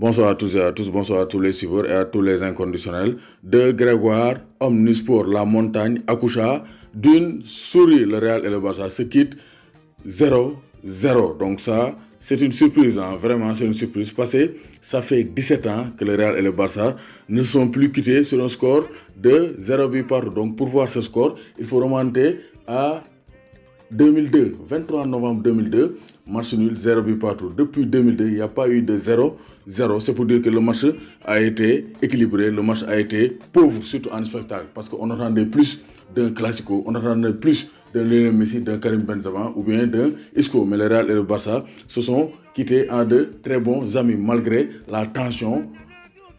Bonsoir à tous et à tous, bonsoir à tous les suiveurs et à tous les inconditionnels de Grégoire, Omnisport, la montagne, accoucha d'une souris. Le Real et le Barça se quittent 0-0. Donc ça, c'est une surprise, hein. Vraiment, c'est une surprise. Parce que ça fait 17 ans que le Real et le Barça ne se sont plus quittés sur un score de 0 but partout. Donc pour voir ce score, il faut remonter à 2002, 23 novembre 2002, match nul, 0 but partout. Depuis 2002, il n'y a pas eu de 0-0. C'est pour dire que le match a été équilibré, le match a été pauvre, surtout en spectacle. Parce qu'on attendait plus d'un classico, on attendait plus d'un Lionel Messi, d'un Karim Benzema ou bien d'un Isco. Mais le Real et le Barça se sont quittés en de très bons amis, malgré la tension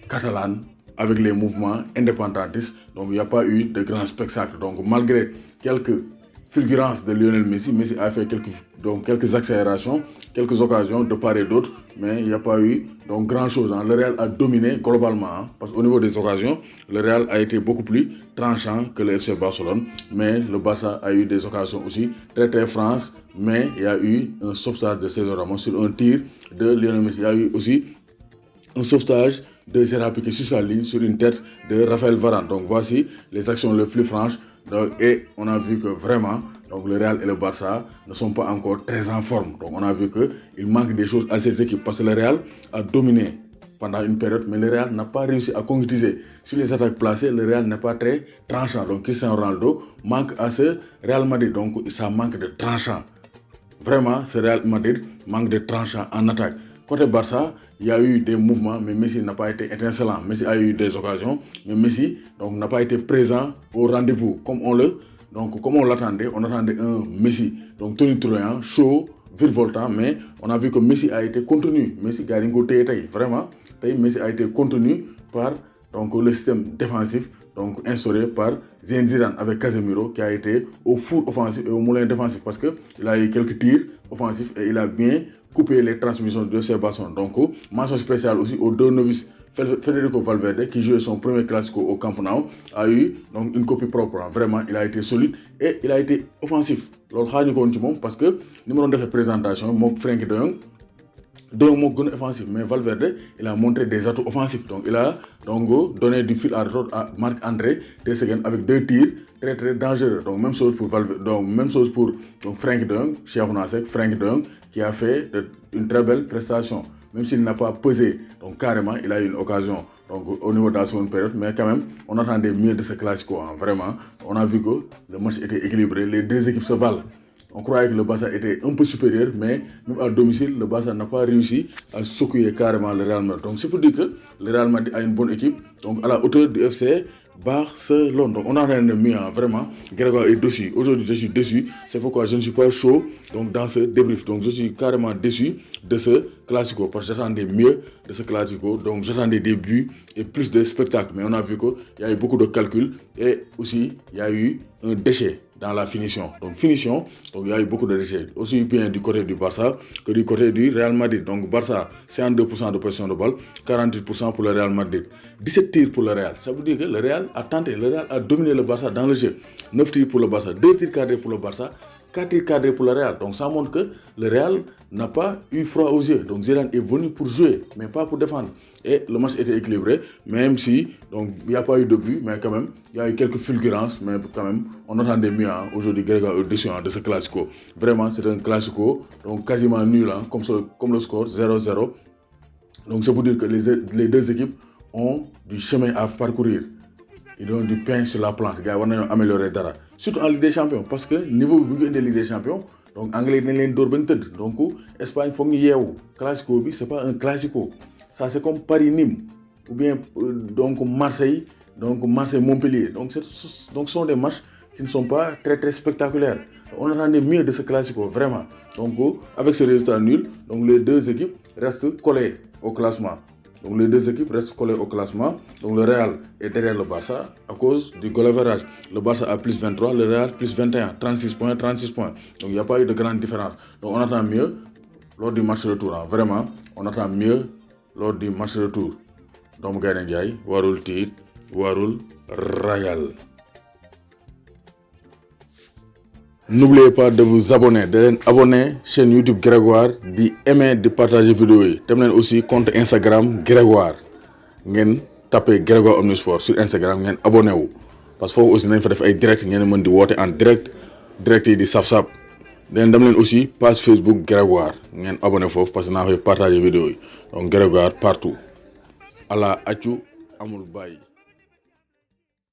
catalane avec les mouvements indépendantistes. Donc il n'y a pas eu de grand spectacle. Donc malgré quelques fulgurance de Lionel Messi. Messi a fait quelques accélérations, quelques occasions de part et d'autre, mais il n'y a pas eu grand chose. Le Real a dominé globalement, parce qu'au niveau des occasions, le Real a été beaucoup plus tranchant que le FC Barcelone, mais le Barça a eu des occasions aussi très très franches, mais il y a eu un sauvetage de Sergio Ramos sur un tir de Lionel Messi. Il y a eu aussi un sauvetage de Gérard Piqué sur sa ligne, sur une tête de Raphaël Varane. Donc voici les actions les plus franches. Et on a vu que vraiment, le Real et le Barça ne sont pas encore très en forme. Donc on a vu qu'il manque des choses à ces équipes. Parce que le Real a dominé pendant une période, mais le Real n'a pas réussi à concrétiser. Sur les attaques placées, le Real n'est pas très tranchant. Donc Cristiano Ronaldo manque à ce Real Madrid. Donc ça manque de tranchant. Vraiment, ce Real Madrid manque de tranchant en attaque. Côté Barça, il y a eu des mouvements, mais Messi n'a pas été étincelant. Messi a eu des occasions, mais Messi n'a pas été présent au rendez-vous. Comme on l'attendait, on attendait un Messi tonitruant, chaud, virevoltant, mais on a vu que Messi a été contenu. Messi vraiment, Messi a été contenu par le système défensif instauré par Zinedine Zidane avec Casemiro qui a été au four offensif et au moulin défensif parce qu'il a eu quelques tirs offensifs et il a bien coupé les transmissions de ses bâtons. Donc, mention spéciale aussi aux deux novices. Federico Valverde, qui jouait son premier classico au Camp Nou, a eu une copie propre. Vraiment, il a été solide et il a été offensif. Parce que nous avons fait présentation, Frenkie de Jong, offensif, mais Valverde, il a montré des atouts offensifs. Donc, il a donné du fil à retordre à Marc-André Ter Stegen avec deux tirs très très dangereux. Donc, même chose pour Valverde, même chose pour Frenkie de Jong, Frenkie de Jong, qui a fait une très belle prestation. Même s'il n'a pas pesé, carrément, il a eu une occasion au niveau de la seconde période, mais quand même, on attendait mieux de ce classico. Vraiment, on a vu que le match était équilibré, les deux équipes se valent. On croyait que le Barça était un peu supérieur, mais même à domicile, le Barça n'a pas réussi à secouer carrément le Real Madrid. Donc c'est pour dire que le Real Madrid a une bonne équipe, à la hauteur du FC Barcelone. Donc on a rien de mieux, vraiment. Grégoire est déçu. Aujourd'hui, je suis déçu. C'est pourquoi je ne suis pas chaud dans ce débrief. Donc je suis carrément déçu de ce classico parce que j'attendais mieux de ce classico. Donc j'attendais des buts et plus de spectacles. Mais on a vu qu'il y a eu beaucoup de calculs et aussi il y a eu un déchet dans la finition. Finition, il y a eu beaucoup de déchets. Aussi bien du côté du Barça que du côté du Real Madrid. Donc Barça, 52% de possession de balle, 48% pour le Real Madrid. 17 tirs pour le Real. Ça veut dire que le Real a tenté, le Real a dominé le Barça dans le jeu. 9 tirs pour le Barça, 2 tirs cadrés pour le Barça, 4 tirs cadrés pour le Real. Donc ça montre que le Real n'a pas eu froid aux yeux. Donc Zidane est venu pour jouer, mais pas pour défendre. Et le match était équilibré, même si il n'y a pas eu de but, mais quand même, il y a eu quelques fulgurances, mais quand même, on attendait mieux aujourd'hui Grégoire au-dessus de ce classico. Vraiment, c'est un classico, quasiment nul, comme le score, 0-0. Donc c'est pour dire que les deux équipes ont du chemin à parcourir. Ils ont du pain sur la planche. Les gars, on a amélioré dara. Surtout en Ligue des Champions, parce que niveau de la Ligue des Champions, Anglais n'est pas d'or ben teud. Donc Espagne faut que yew. Classico c'est pas un classico. Ça c'est comme Paris-Nîmes ou bien Marseille, Montpellier. Donc ce sont des matchs qui ne sont pas très très spectaculaires. On attendait mieux de ce classico vraiment. Donc avec ce résultat nul, les deux équipes restent collées au classement. Donc les deux équipes restent collées au classement. Donc le Real est derrière le Barça à cause du goal average. Le Barça a plus 23, le Real plus 21, 36 points. Donc il n'y a pas eu de grande différence. Donc on attend mieux lors du match retour. Vraiment, on attend mieux lors du match retour. Donc Gaïndé Ndiaye, warul tiit, warul rayal. N'oubliez pas de vous abonner, de leen abonner chaîne YouTube Grégoire, di aimer, di partager vidéo yi. Tam leen aussi compte Instagram Grégoire ngeen tapé Grégoire Omnisport sur Instagram ngeen abonné wu parce que foofu aussi nañ fa def ay direct ngeen mën di woote en direct yi di saf-saf. Dem leen aussi page Facebook Grégoire ngeen abonné foofu parce que naa fay partager vidéo yi donc Grégoire partout ala accu amul bàyyi.